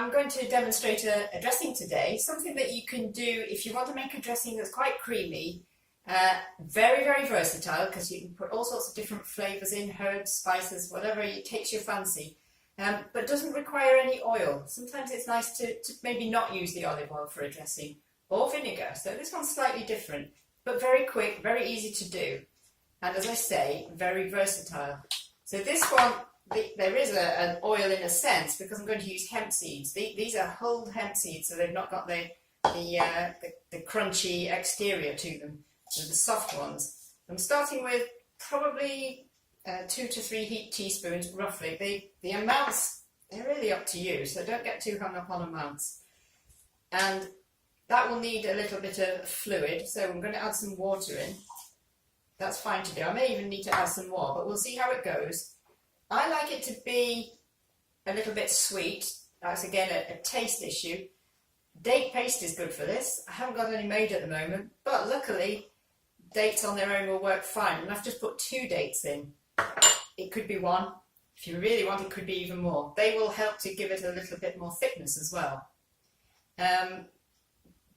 I'm going to demonstrate a dressing today, something that you can do if you want to make a dressing that's quite creamy, very, very versatile because you can put all sorts of different flavours in, herbs, spices, whatever it takes your fancy, but doesn't require any oil. Sometimes it's nice to maybe not use the olive oil for a dressing or vinegar, so this one's slightly different, but very quick, very easy to do, and as I say, very versatile. So this one, there is an oil in a sense because I'm going to use hemp seeds. These are whole hemp seeds, so they've not got the crunchy exterior to them. They're the soft ones. I'm starting with probably 2 to 3 heaped teaspoons, roughly. The amounts, they're really up to you, so don't get too hung up on amounts. And that will need a little bit of fluid, so I'm going to add some water in. That's fine to do. I may even need to add some more, but we'll see how it goes. I like it to be a little bit sweet. That's again a taste issue. Date paste is good for this. I haven't got any made at the moment, but luckily dates on their own will work fine. And I've just put 2 dates in. It could be 1. If you really want, it could be even more. They will help to give it a little bit more thickness as well.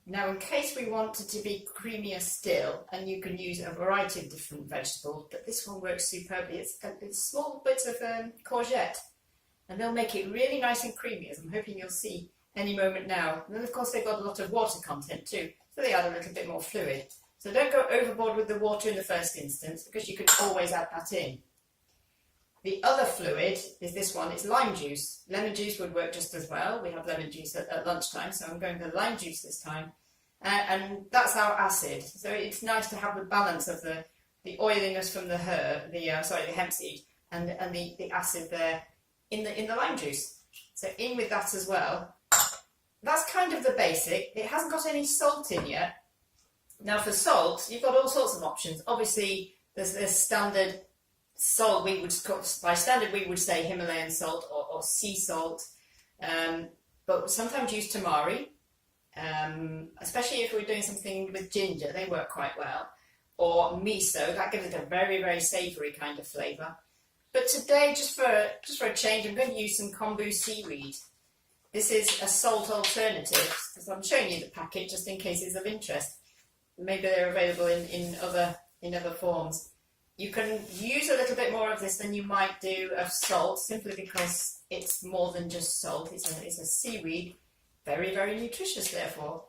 Now, in case we want it to be creamier still, and you can use a variety of different vegetables, but this one works superbly. It's small bits of courgette, and they'll make it really nice and creamy, as I'm hoping you'll see any moment now. And then, of course, they've got a lot of water content too, so they add a little bit more fluid. So don't go overboard with the water in the first instance, because you can always add that in. The other fluid is this one, it's lime juice. Lemon juice would work just as well. We have lemon juice at lunchtime, so I'm going for lime juice this time. And that's our acid. So it's nice to have the balance of the oiliness from the herb, the hemp seed, and the acid there in the lime juice. So in with that as well. That's kind of the basic. It hasn't got any salt in yet. Now for salt, you've got all sorts of options. Obviously, there's standard salt. By standard we would say Himalayan salt or sea salt, but sometimes use tamari. Especially if we're doing something with ginger, they work quite well, or miso, that gives it a very, very savoury kind of flavour. But today, just for a change, I'm going to use some kombu seaweed. This is a salt alternative, because I'm showing you the packet just in case it's of interest. Maybe they're available in other forms. You can use a little bit more of this than you might do of salt, simply because it's more than just salt. It's a seaweed. Very, very nutritious, therefore.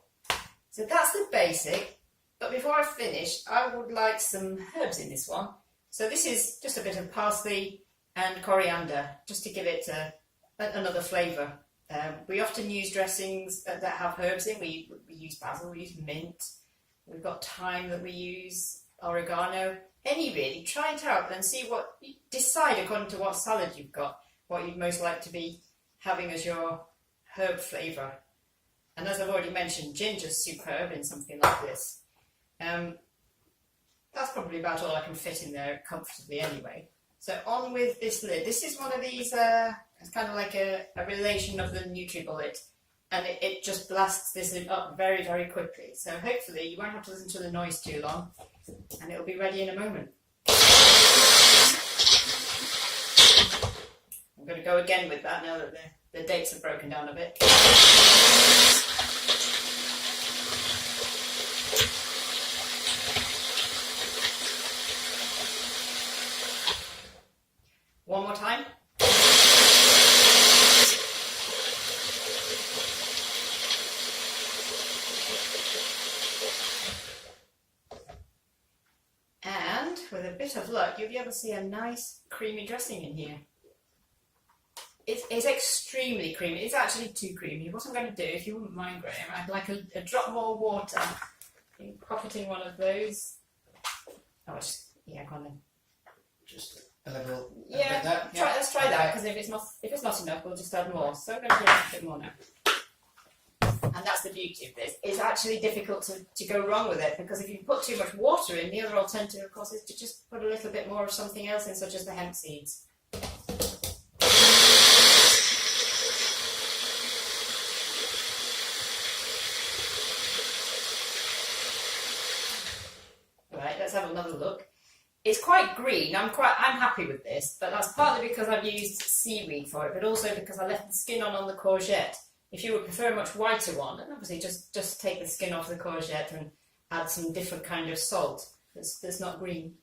So that's the basic. But before I finish, I would like some herbs in this one. So this is just a bit of parsley and coriander, just to give it another flavour. We often use dressings that have herbs in. We use basil, we use mint. We've got thyme that we use, oregano. Any really. Try it out and see decide according to what salad you've got, what you'd most like to be having as your herb flavour. And as I've already mentioned, ginger's superb in something like this. That's probably about all I can fit in there comfortably anyway. So on with this lid. This is one of these, it's kind of like a relation of the NutriBullet, and it just blasts this lid up very, very quickly. So hopefully you won't have to listen to the noise too long, and it'll be ready in a moment. I'm going to go again with that now that the dates have broken down a bit. One more time. And with a bit of luck, you'll be able to see a nice creamy dressing in here. It's extremely creamy. It's actually too creamy. What I'm going to do, if you wouldn't mind, Graham, I'd like a drop more water. You pop it in one of those. Oh, go on then. Just a little. Yeah, let's try that, because if it's not enough, we'll just add more. So I'm going to do a bit more now. And that's the beauty of this. It's actually difficult to go wrong with it, because if you put too much water in, the other alternative, of course, is to just put a little bit more of something else in, such as the hemp seeds. Right, let's have another look. It's quite green. I'm happy with this, but that's partly because I've used seaweed for it, but also because I left the skin on the courgette. If you would prefer a much whiter one, then obviously just take the skin off the courgette and add some different kind of salt that's not green.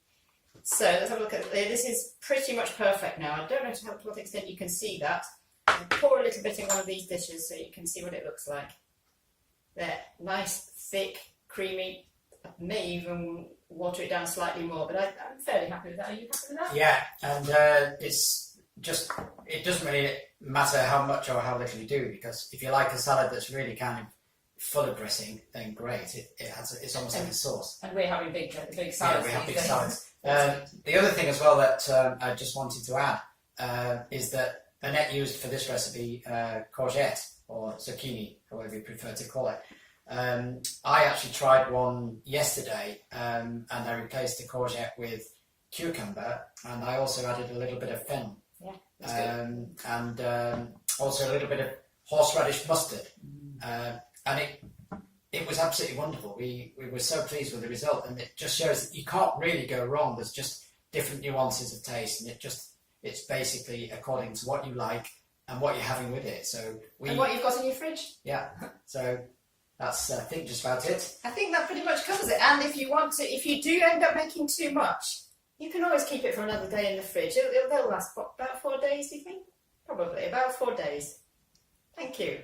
So let's have a look at this. Is pretty much perfect now. I don't know to what extent you can see that. I'll pour a little bit in one of these dishes so you can see what it looks like. There, nice, thick, creamy. I may even water it down slightly more, but I'm fairly happy with that. Are you happy with that? Yeah, and it doesn't really matter how much or how little you do, because if you like a salad that's really kind of full of dressing, then great. It's almost like a sauce. And we're having big salads. Yeah, we have big salads. The other thing as well that I just wanted to add is that Annette used for this recipe courgette or zucchini, however you prefer to call it. I actually tried one yesterday, and I replaced the courgette with cucumber, and I also added a little bit of fennel, and also a little bit of horseradish mustard, and it was absolutely wonderful. We were so pleased with the result, and it just shows that you can't really go wrong. There's just different nuances of taste, and it's basically according to what you like and what you're having with it. And what you've got in your fridge. Yeah, so that's I think just about it. I think that pretty much covers it. And if you do end up making too much, you can always keep it for another day in the fridge. They'll last about 4 days, do you think? Probably about 4 days. Thank you.